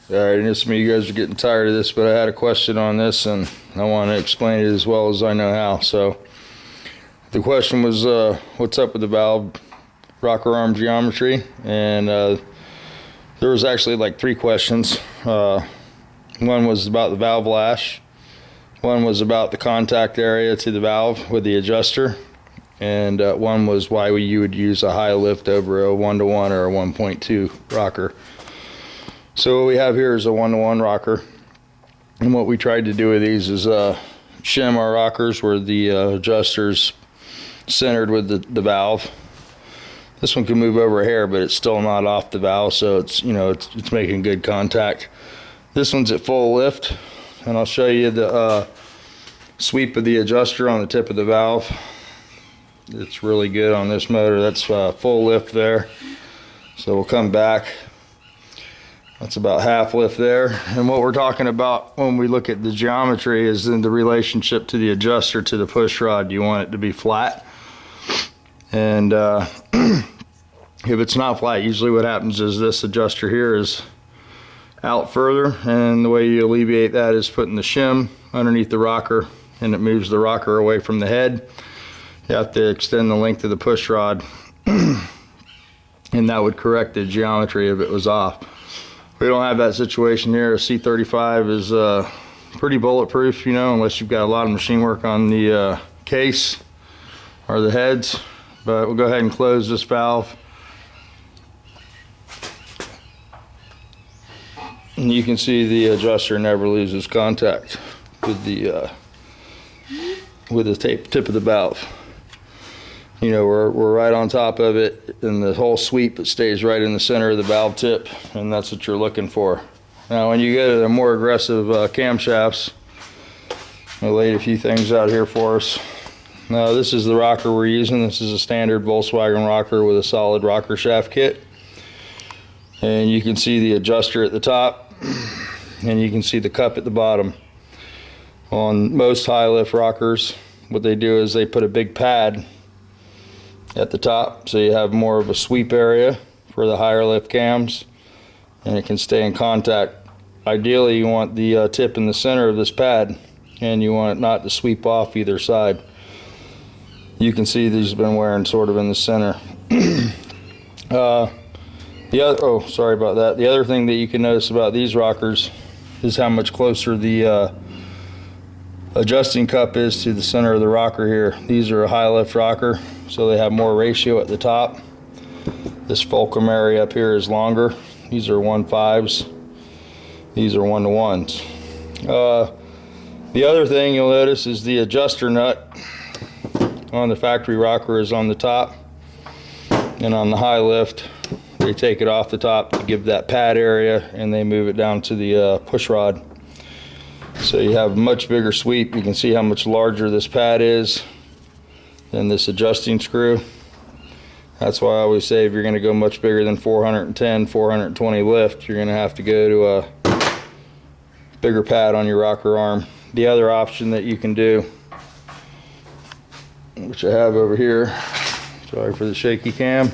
Alright, and some of you guys are getting tired of this, but I had a question on this and I want to explain it as well as I know how. So the question was, what's up with the valve rocker arm geometry? And there was actually like 3 questions. One was about the valve lash. One was about the contact area to the valve with the adjuster. And one was why you would use a high lift over a 1-to-1 or a 1.2 rocker. So what we have here is a 1-to-1 rocker. And what we tried to do with these is shim our rockers where the adjuster's centered with the valve. This one can move over a hair, but it's still not off the valve, so it's, you know, it's making good contact. This one's at full lift, and I'll show you the sweep of the adjuster on the tip of the valve. It's really good on this motor. That's full lift there. So we'll come back. That's about half lift there. And what we're talking about when we look at the geometry is in the relationship to the adjuster to the push rod. You want it to be flat. And if it's not flat, usually what happens is this adjuster here is out further, and the way you alleviate that is putting the shim underneath the rocker, and it moves the rocker away from the head. You have to extend the length of the push rod and that would correct the geometry if it was off. We don't have that situation here. A C35 is pretty bulletproof, you know, unless you've got a lot of machine work on the case or the heads. But we'll go ahead and close this valve. And you can see the adjuster never loses contact with the tip of the valve. You know, we're right on top of it, and the whole sweep, it stays right in the center of the valve tip, and that's what you're looking for. Now when you get to the more aggressive camshafts, I laid a few things out here for us. Now this is the rocker we're using. This is a standard Volkswagen rocker with a solid rocker shaft kit. And you can see the adjuster at the top, and you can see the cup at the bottom. On most high lift rockers, what they do is they put a big pad at the top, so you have more of a sweep area for the higher lift cams, and it can stay in contact. Ideally you want the tip in the center of this pad, and you want it not to sweep off either side. You can see these have been wearing sort of in the center. Sorry about that. The other thing that you can notice about these rockers is how much closer the adjusting cup is to the center of the rocker here. These are a high lift rocker, so they have more ratio at the top. This fulcrum area up here is longer. These are 1.5s. These are 1-to-1s. The other thing you'll notice is the adjuster nut on the factory rocker is on the top, and on the high lift they take it off the top to give that pad area, and they move it down to the push rod. So you have a much bigger sweep. You can see how much larger this pad is than this adjusting screw. That's why I always say if you're going to go much bigger than 410, 420 lift, you're going to have to go to a bigger pad on your rocker arm. The other option that you can do, which I have over here, sorry for the shaky cam,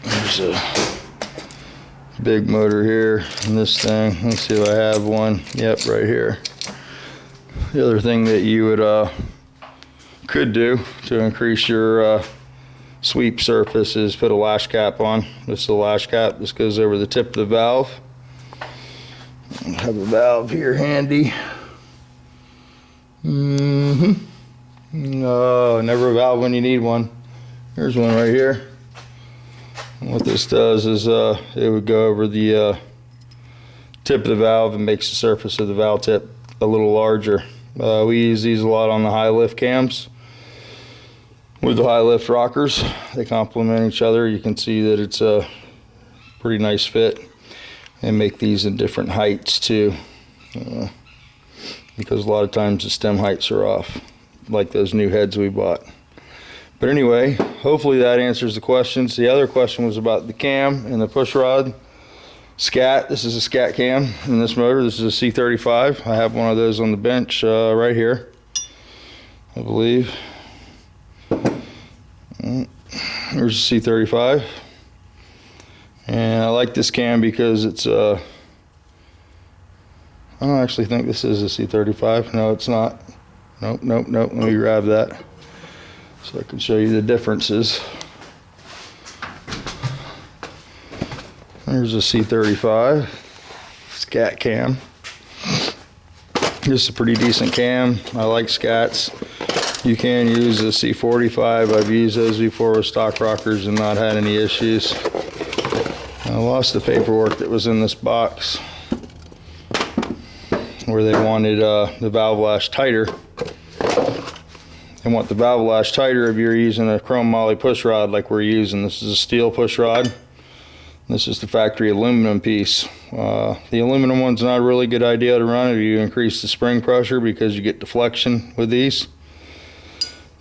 there's a big motor here in this thing. Let's see if I have one. Yep, right here. The other thing that you would could do to increase your sweep surface is put a lash cap on. This is a lash cap. This goes over the tip of the valve. I have a valve here handy. No, never a valve when you need one. Here's one right here. And what this does is it would go over the tip of the valve and makes the surface of the valve tip a little larger. We use these a lot on the high lift cams with the high lift rockers. They complement each other. You can see that it's a pretty nice fit, and make these in different heights too, because a lot of times the stem heights are off, like those new heads we bought. But anyway, hopefully that answers the questions. The other question was about the cam and the push rod. Scat, this is a Scat Cam in this motor. This is a C35. I have one of those on the bench right here, I believe. There's a C35. And I like this cam because it's I don't actually think this is a C35. No, it's not. Nope. Let me grab that so I can show you the differences. There's a C35 Scat Cam. This is a pretty decent cam. I like Scats. You can use a C45. I've used those before with stock rockers and not had any issues. I lost the paperwork that was in this box where they wanted the valve lash tighter. They want the valve lash tighter if you're using a chrome moly push rod like we're using. This is a steel push rod. This is the factory aluminum piece. The aluminum one's not a really good idea to run if you increase the spring pressure because you get deflection with these.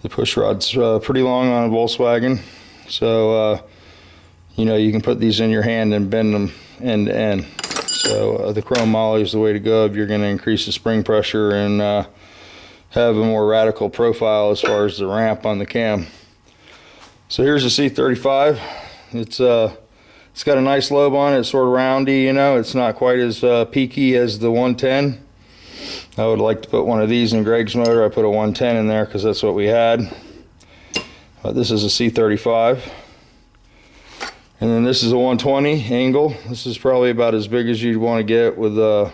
The push rod's pretty long on a Volkswagen, so you know, you can put these in your hand and bend them end to end. So the chrome moly is the way to go if you're going to increase the spring pressure and have a more radical profile as far as the ramp on the cam. So here's a C35. It's got a nice lobe on it. It's sort of roundy, you know. It's not quite as peaky as the 110. I would like to put one of these in Greg's motor. I put a 110 in there because that's what we had. This is a C35. And then this is a 120 angle. This is probably about as big as you'd want to get with a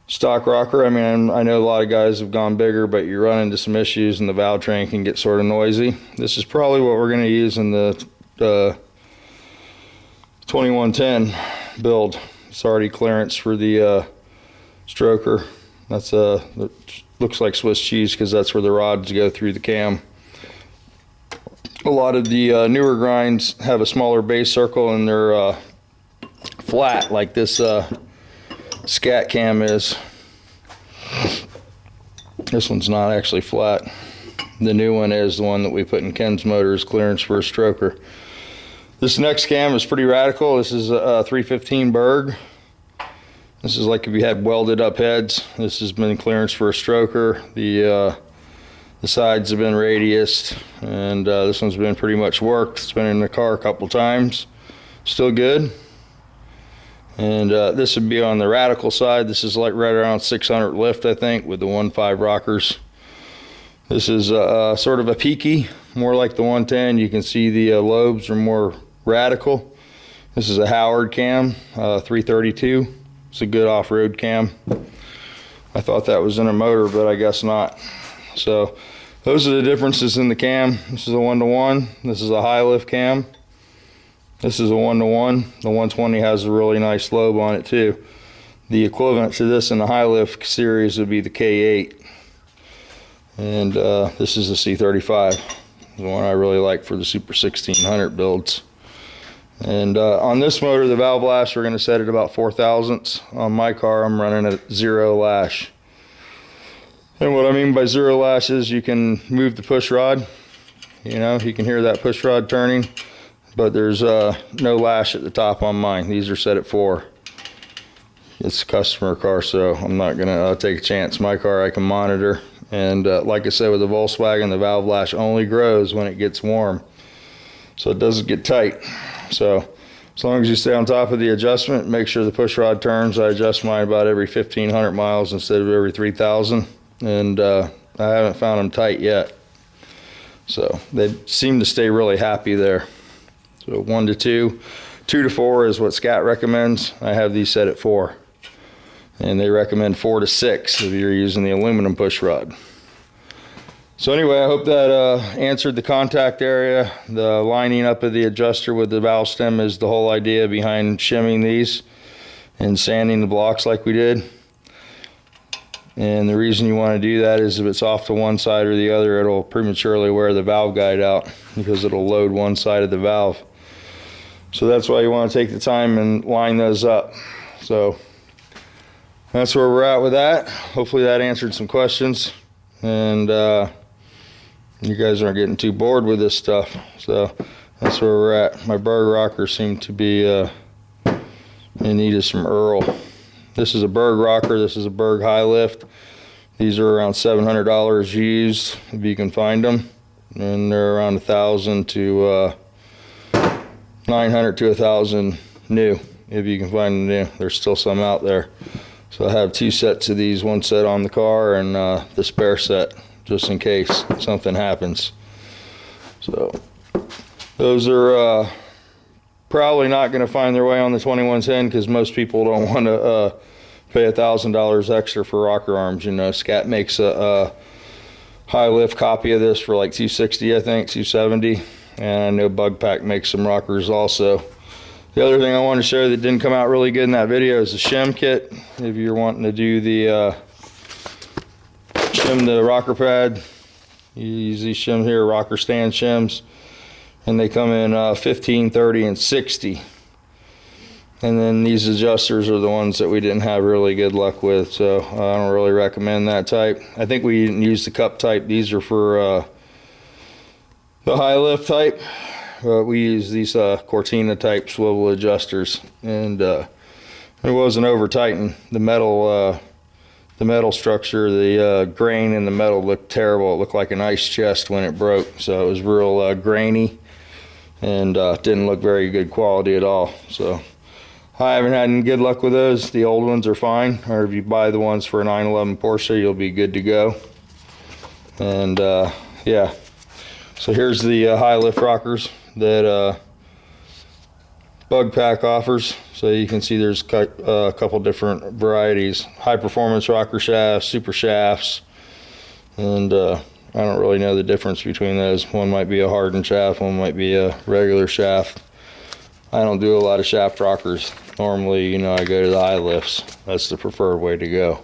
stock rocker. I mean, I know a lot of guys have gone bigger, but you run into some issues and the valve train can get sort of noisy. This is probably what we're going to use in the 2110 build. It's already clearance for the stroker. That's that looks like Swiss cheese because that's where the rods go through the cam. A lot of the newer grinds have a smaller base circle and they're flat like this Scat Cam is. This one's not actually flat. The new one is the one that we put in Ken's motor as clearance for a stroker. This next cam is pretty radical. This is a 315 Berg. This is like if you had welded up heads. This has been clearance for a stroker. The sides have been radiused, and this one's been pretty much worked. It's been in the car a couple times. Still good. And this would be on the radical side. This is like right around 600 lift, I think, with the 1.5 rockers. This is sort of a peaky, more like the 110. You can see the lobes are more radical. This is a Howard cam, 332. It's a good off-road cam. I thought that was in a motor, but I guess not. So those are the differences in the cam. This is a 1-to-1. This is a high lift cam. This is a 1-to-1. The 120 has a really nice lobe on it too. The equivalent to this in the high lift series would be the K8. And this is the C35, the one I really like for the Super 1600 builds. And on this motor, the valve lash, we're going to set it about 4 thousandths. On my car, I'm running at 0 lash. And what I mean by 0 lash is you can move the push rod. You know, you can hear that push rod turning, but there's no lash at the top on mine. These are set at 4. It's a customer car, so I'm not going to take a chance. My car I can monitor. And like I said, with the Volkswagen, the valve lash only grows when it gets warm, so it doesn't get tight. So as long as you stay on top of the adjustment, make sure the push rod turns. I adjust mine about every 1,500 miles instead of every 3,000, and I haven't found them tight yet. So they seem to stay really happy there. So 1 to 2, 2 to 4 is what Scat recommends. I have these set at 4. And they recommend 4 to 6 if you're using the aluminum push rod. So anyway, I hope that answered the contact area. The lining up of the adjuster with the valve stem is the whole idea behind shimming these and sanding the blocks like we did. And the reason you want to do that is if it's off to one side or the other, it'll prematurely wear the valve guide out because it'll load one side of the valve. So that's why you want to take the time and line those up. So that's where we're at with that. Hopefully that answered some questions, and you guys aren't getting too bored with this stuff. So that's where we're at. My Berg rockers seem to be in need of some Earl. This is a Berg rocker. This is a Berg high lift. These are around $700 used if you can find them, and they're around 1,000 to 900 to 1,000 new, if you can find them new. There's still some out there. So I have 2 sets of these, 1 set on the car and the spare set, just in case something happens. So those are probably not going to find their way on the 2110 because most people don't want to pay $1,000 extra for rocker arms. You know, Scat makes a high lift copy of this for like $260, I think, $270, and I know Bug Pack makes some rockers also. The other thing I want to show you that didn't come out really good in that video is the Shem Kit. If you're wanting to do the shim the rocker pad, you use these shim here, rocker stand shims, and they come in 15, 30, and 60. And then these adjusters are the ones that we didn't have really good luck with, so I don't really recommend that type. I think we didn't use the cup type. These are for the high lift type. We use these Cortina type swivel adjusters, and it wasn't over tightened. The metal structure, the grain in the metal looked terrible. It looked like an ice chest when it broke, so it was real grainy and didn't look very good quality at all. So I haven't had any good luck with those. The old ones are fine, or if you buy the ones for a 911 Porsche, you'll be good to go. And yeah, so here's the high lift rockers that Bug Pack offers. So you can see there's a couple different varieties: high performance rocker shafts, super shafts, and I don't really know the difference between those. One might be a hardened shaft, one might be a regular shaft. I don't do a lot of shaft rockers. Normally, you know, I go to the high lifts. That's the preferred way to go.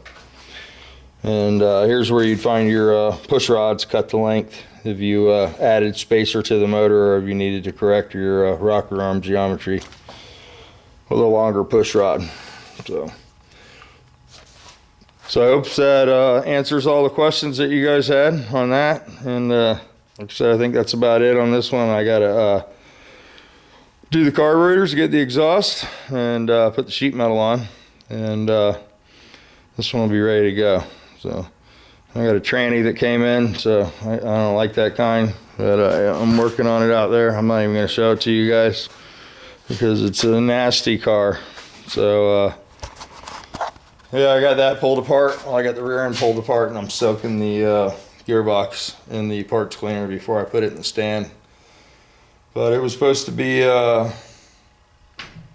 And here's where you'd find your push rods, cut the length if you added spacer to the motor, or if you needed to correct your rocker arm geometry with a longer push rod. So I hope that answers all the questions that you guys had on that. And like I said, I think that's about it on this one. I gotta do the carburetors, get the exhaust, and put the sheet metal on, and this one will be ready to go. So I got a tranny that came in, so I don't like that kind, but I'm working on it out there. I'm not even going to show it to you guys because it's a nasty car. So yeah, I got that pulled apart. Well, I got the rear end pulled apart, and I'm soaking the gearbox in the parts cleaner before I put it in the stand. But it was supposed to be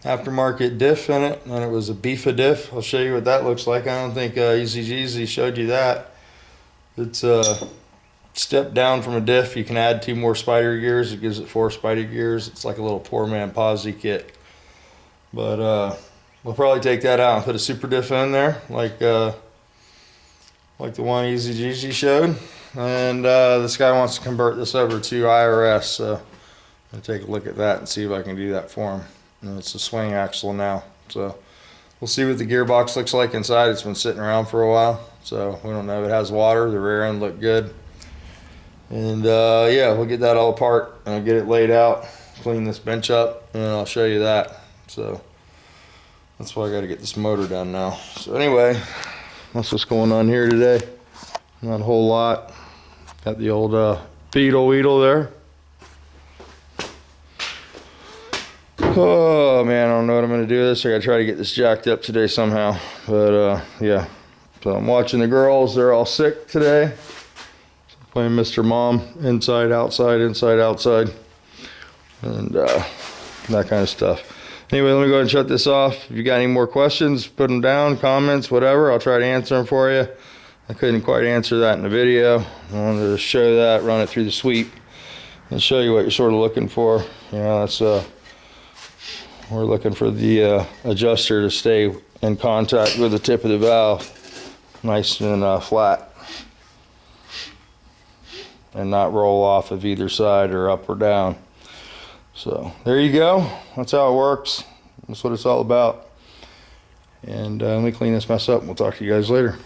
aftermarket diff in it, and it was a Beefa diff. I'll show you what that looks like. I don't think Easy Jeezy showed you that. It's a step down from a diff. You can add 2 more spider gears. It gives it 4 spider gears. It's like a little poor man posse kit. But we'll probably take that out and put a super diff in there, like the one Easy Jeezy showed. And this guy wants to convert this over to IRS, so I'll take a look at that and see if I can do that for him. And it's a swing axle now, so we'll see what the gearbox looks like inside. It's been sitting around for a while, so we don't know if it has water. The rear end looked good, and yeah, we'll get that all apart and I'll get it laid out, clean this bench up, and I'll show you that. So that's why I got to get this motor done now. So anyway, that's what's going on here today. Not a whole lot. Got the old Beetle Weedle there. Oh man, I don't know what I'm gonna do with this. I gotta try to get this jacked up today somehow. But yeah, so I'm watching the girls. They're all sick today. Playing Mr. Mom, inside, outside, inside, outside, and that kind of stuff. Anyway, let me go ahead and shut this off. If you got any more questions, put them down, comments, whatever. I'll try to answer them for you. I couldn't quite answer that in the video. I wanted to show that, run it through the sweep, and show you what you're sort of looking for. You know, that's we're looking for the adjuster to stay in contact with the tip of the valve, nice and flat, and not roll off of either side or up or down. So there you go. That's how it works. That's what it's all about. And let me clean this mess up and we'll talk to you guys later.